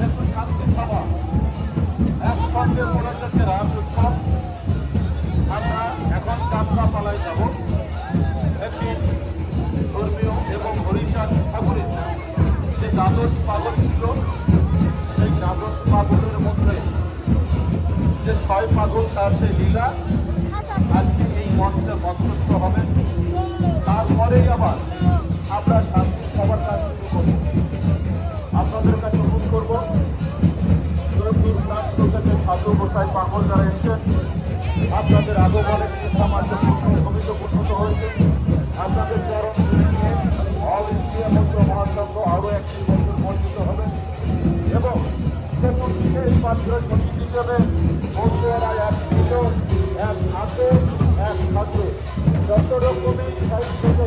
যেহেতু শান্তি সভা একসঙ্গে মোনাজাতের রাত উৎসব, আমরা এখন যাত্রা পালায় যাব। একটি ধর্মীয় এবং হরিচাঁদ ঠাকুরের যে দ্বাদশ পাগল ছিল, সেই দ্বাদশ পাগলের মধ্যে যে 6 পাগল তার সেই লীলা আজকে এই মঞ্চে মঞ্চস্থ হবে। তারপরেই আবার আমরা শান্তি সভার কাজ শুরু করব। আপনাদের কাছে অনুরোধ করবো, দূর দূরান্ত থেকে সাধু গোসাই পাগল যারা এসছেন, আপনাদের আগমনে সমাজে ভূমিত হয়েছে। আপনাদের চরম নিয়ে অল ইন্ডিয়া মন্ত্র মহাসংঘ আরও একটি বছর বঞ্চিত হবে এবং এই মাত্র শক্তি হিসেবে বন্ধুরা এক ছিল, এক হাতে এক হাতে যত রকমই সাইড থেকে